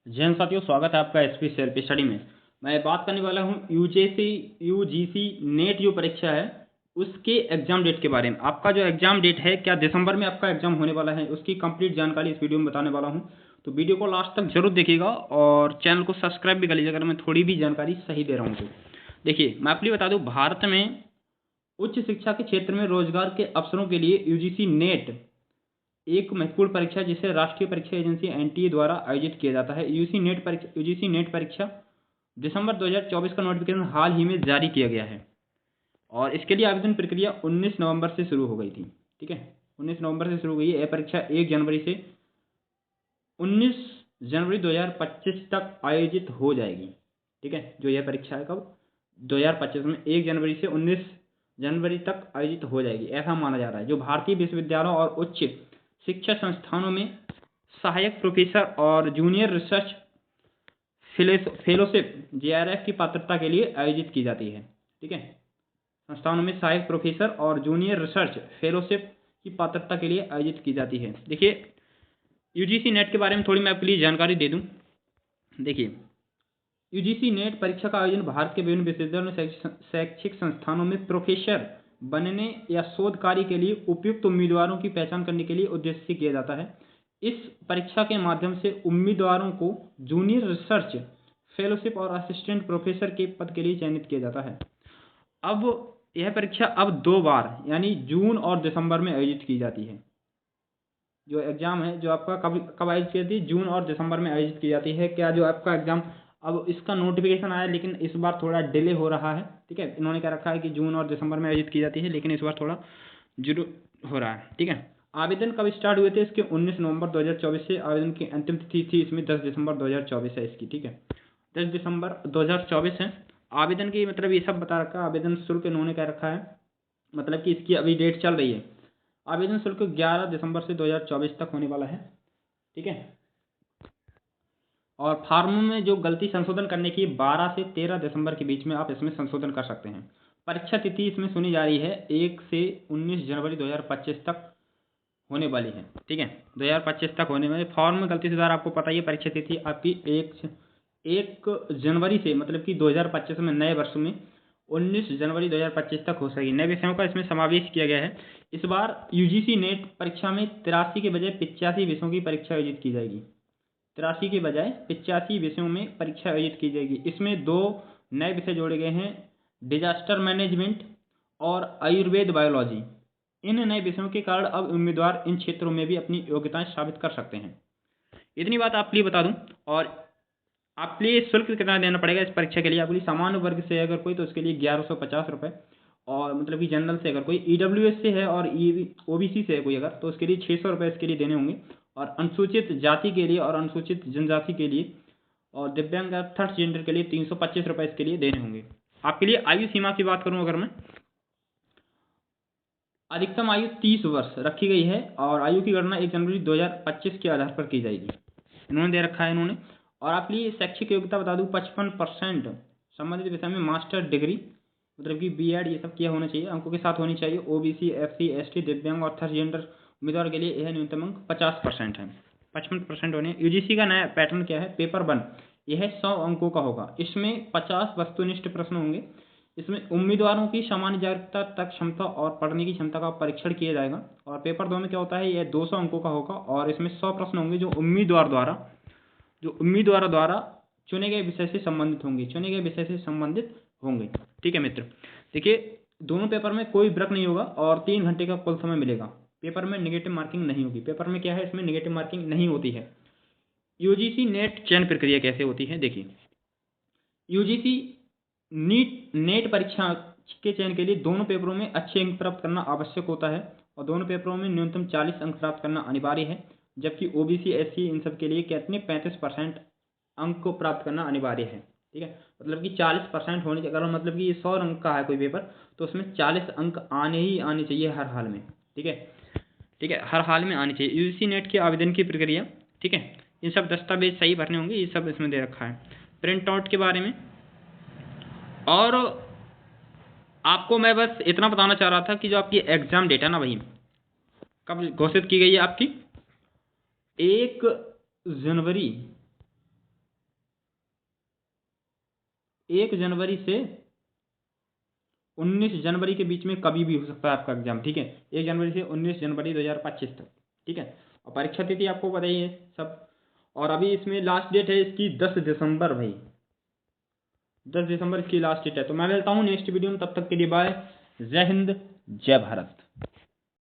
जैन साथियों, स्वागत है आपका एसपी सेल्फ स्टडी में। मैं बात करने वाला हूं यूजीसी नेट जो परीक्षा है उसके एग्जाम डेट के बारे में। आपका जो एग्जाम डेट है, क्या दिसंबर में आपका एग्जाम होने वाला है, उसकी कंप्लीट जानकारी इस वीडियो में बताने वाला हूं। तो वीडियो को लास्ट तक जरूर देखिएगा और चैनल को सब्सक्राइब भी कर लीजिएगा अगर मैं थोड़ी भी जानकारी सही दे रहा हूँ तो। देखिए, मैं आपको बता दूँ, भारत में उच्च शिक्षा के क्षेत्र में रोजगार के अवसरों के लिए यूजीसी नेट एक महत्वपूर्ण परीक्षा जिसे राष्ट्रीय परीक्षा एजेंसी एनटीए द्वारा आयोजित किया जाता है। यूजीसी नेट परीक्षा दिसंबर 2024 का नोटिफिकेशन हाल ही में जारी किया गया है और इसके लिए आवेदन प्रक्रिया 19 नवंबर से शुरू हो गई थी। ठीक है, 19 नवंबर से शुरू हुई है। यह परीक्षा 1 जनवरी से 19 जनवरी 2025 तक आयोजित हो जाएगी। ठीक है, जो यह परीक्षा है कब 2025 में 1 जनवरी से 19 जनवरी तक आयोजित हो जाएगी, ऐसा माना जा रहा है। जो भारतीय विश्वविद्यालयों और उच्च शिक्षा संस्थानों में सहायक प्रोफेसर और जूनियर रिसर्च फेलोशिप जेआरएफ की पात्रता के लिए आयोजित की जाती है। ठीक है, संस्थानों में सहायक प्रोफेसर और जूनियर रिसर्च फेलोशिप की पात्रता के लिए आयोजित की जाती है। देखिए, यूजीसी नेट के बारे में थोड़ी मैं आपके लिए जानकारी दे दूं। देखिए, यूजीसी नेट परीक्षा का आयोजन भारत के विभिन्न विश्वविद्यालयों शैक्षिक संस्थानों में प्रोफेसर बनने या शोध कार्य के लिए उपयुक्त उम्मीदवारों की पहचान करने के लिए उद्देश्य से किया जाता है। इस परीक्षा के माध्यम से उम्मीदवारों को जूनियर रिसर्च फेलोशिप और असिस्टेंट प्रोफेसर के पद के लिए चयनित किया जाता है। अब यह परीक्षा अब 2 बार यानी जून और दिसंबर में आयोजित की जाती है। जो एग्जाम है जो आपका कब आयोजित की जाती है, जून और दिसंबर में आयोजित की जाती है। क्या जो आपका एग्जाम, अब इसका नोटिफिकेशन आया लेकिन इस बार थोड़ा डिले हो रहा है। ठीक है, इन्होंने क्या रखा है कि जून और दिसंबर में आयोजित की जाती है, लेकिन इस बार थोड़ा जरूर हो रहा है। ठीक है, आवेदन कब स्टार्ट हुए थे इसके 19 नवंबर 2024 से। आवेदन की अंतिम तिथि थी इसमें 10 दिसंबर 2024 है इसकी। ठीक है, 10 दिसंबर 2024 है। आवेदन की मतलब ये सब बता रखा है। आवेदन शुल्क इन्होंने क्या रखा है, मतलब कि इसकी अभी डेट चल रही है। आवेदन शुल्क 11 दिसंबर से 2024 तक होने वाला है। ठीक है, और फार्म में जो गलती संशोधन करने की 12 से 13 दिसंबर के बीच में आप इसमें संशोधन कर सकते हैं। परीक्षा तिथि इसमें सुनी जा रही है 1 से 19 जनवरी 2025 तक होने वाली है। ठीक है, 2025 तक होने वाली। फॉर्म में गलती सुधार आपको पता ही है, परीक्षा तिथि आपकी 1 जनवरी से मतलब कि 2025 में नए वर्ष में 19 जनवरी 2025 तक हो सकेगी। नए विषयों का इसमें समावेश किया गया है। इस बार यूजीसी नेट परीक्षा में 83 के बजाय 85 विषयों की परीक्षा आयोजित की जाएगी। 83 के बजाय 85 विषयों में परीक्षा आयोजित की जाएगी। इसमें 2 नए विषय जोड़े गए हैं, डिजास्टर मैनेजमेंट और आयुर्वेद बायोलॉजी। इन नए विषयों के कारण अब उम्मीदवार इन क्षेत्रों में भी अपनी योग्यताएं साबित कर सकते हैं। इतनी बात आपके लिए बता दूं। और आपके लिए शुल्क कितना देना पड़ेगा इस परीक्षा के लिए? आपके लिए सामान्य वर्ग से अगर कोई तो उसके लिए 1150 रुपये, और मतलब कि जनरल से अगर कोई, ईडब्ल्यूएस से है और ओबीसी से है कोई अगर, तो उसके लिए 600 रुपये इसके लिए देने होंगे। और अनुसूचित जाति के लिए और अनुसूचित जनजाति के लिए और दिव्यांग थर्ड जेंडर के लिए 325 रुपये इसके लिए देने होंगे। आपके लिए आयु सीमा की बात करूं अगर मैं, अधिकतम आयु 30 वर्ष रखी गई है और आयु की गणना 1 जनवरी 2025 के आधार पर की जाएगी, इन्होंने दे रखा है इन्होंने। और आपके लिए शैक्षिक योग्यता बता दूं, 55% संबंधित विषय में मास्टर डिग्री मतलब कि बीएड ये सब किया होना चाहिए, अंकों के साथ होनी चाहिए। ओबीसी, एससी, एसटी, दिव्यांग और थर्ड जेंडर उम्मीदवार के लिए यह न्यूनतम अंक 50% है। 55% होने। यूजीसी का नया पैटर्न क्या है, पेपर 1 यह 100 अंकों का होगा। इसमें 50 वस्तुनिष्ठ प्रश्न होंगे। इसमें उम्मीदवारों की सामान्य जागरूकता तक क्षमता और पढ़ने की क्षमता का परीक्षण किया जाएगा। और पेपर 2 में क्या होता है, यह 200 अंकों का होगा और इसमें 100 प्रश्न होंगे जो उम्मीदवार द्वारा चुने गए विषय से संबंधित होंगे। ठीक है मित्र, देखिए दोनों पेपर में कोई ब्रेक नहीं होगा और 3 घंटे का कुल समय मिलेगा। पेपर में नेगेटिव मार्किंग नहीं होगी। पेपर में क्या है, इसमें नेगेटिव मार्किंग नहीं होती है। यूजीसी नेट चयन प्रक्रिया कैसे होती है, देखिए यूजीसी नेट परीक्षा के चयन के लिए दोनों पेपरों में अच्छे अंक प्राप्त करना आवश्यक होता है और दोनों पेपरों में न्यूनतम 40 अंक प्राप्त करना अनिवार्य है। जबकि ओबीसी, एससी इन सब के लिए कितने 35% अंक को प्राप्त करना अनिवार्य है। ठीक है, मतलब कि 40% होने के, अगर मतलब कि ये 100 अंक का है कोई पेपर तो उसमें 40 अंक आने ही आने चाहिए हर हाल में। ठीक है, हर हाल में आने चाहिए। यूजीसी नेट के आवेदन की प्रक्रिया, ठीक है, इन सब दस्तावेज सही भरने होंगे, ये सब इसमें दे रखा है। प्रिंट आउट के बारे में और आपको मैं बस इतना बताना चाह रहा था कि जो आपकी एग्जाम डेट है ना भाई, कब घोषित की गई है आपकी, 1 जनवरी 1 जनवरी से 19 जनवरी के बीच में कभी भी हो सकता है आपका एग्जाम, ठीक है। 1 जनवरी से 19 जनवरी 2025 तक, ठीक है। और परीक्षा तिथि आपको पता ही है सब। और अभी इसमें लास्ट डेट है इसकी 10 दिसंबर भाई, 10 दिसंबर इसकी लास्ट डेट है। तो मैं मिलता हूँ नेक्स्ट वीडियो में, तब तक के लिए बाय। जय हिंद, जय भारत।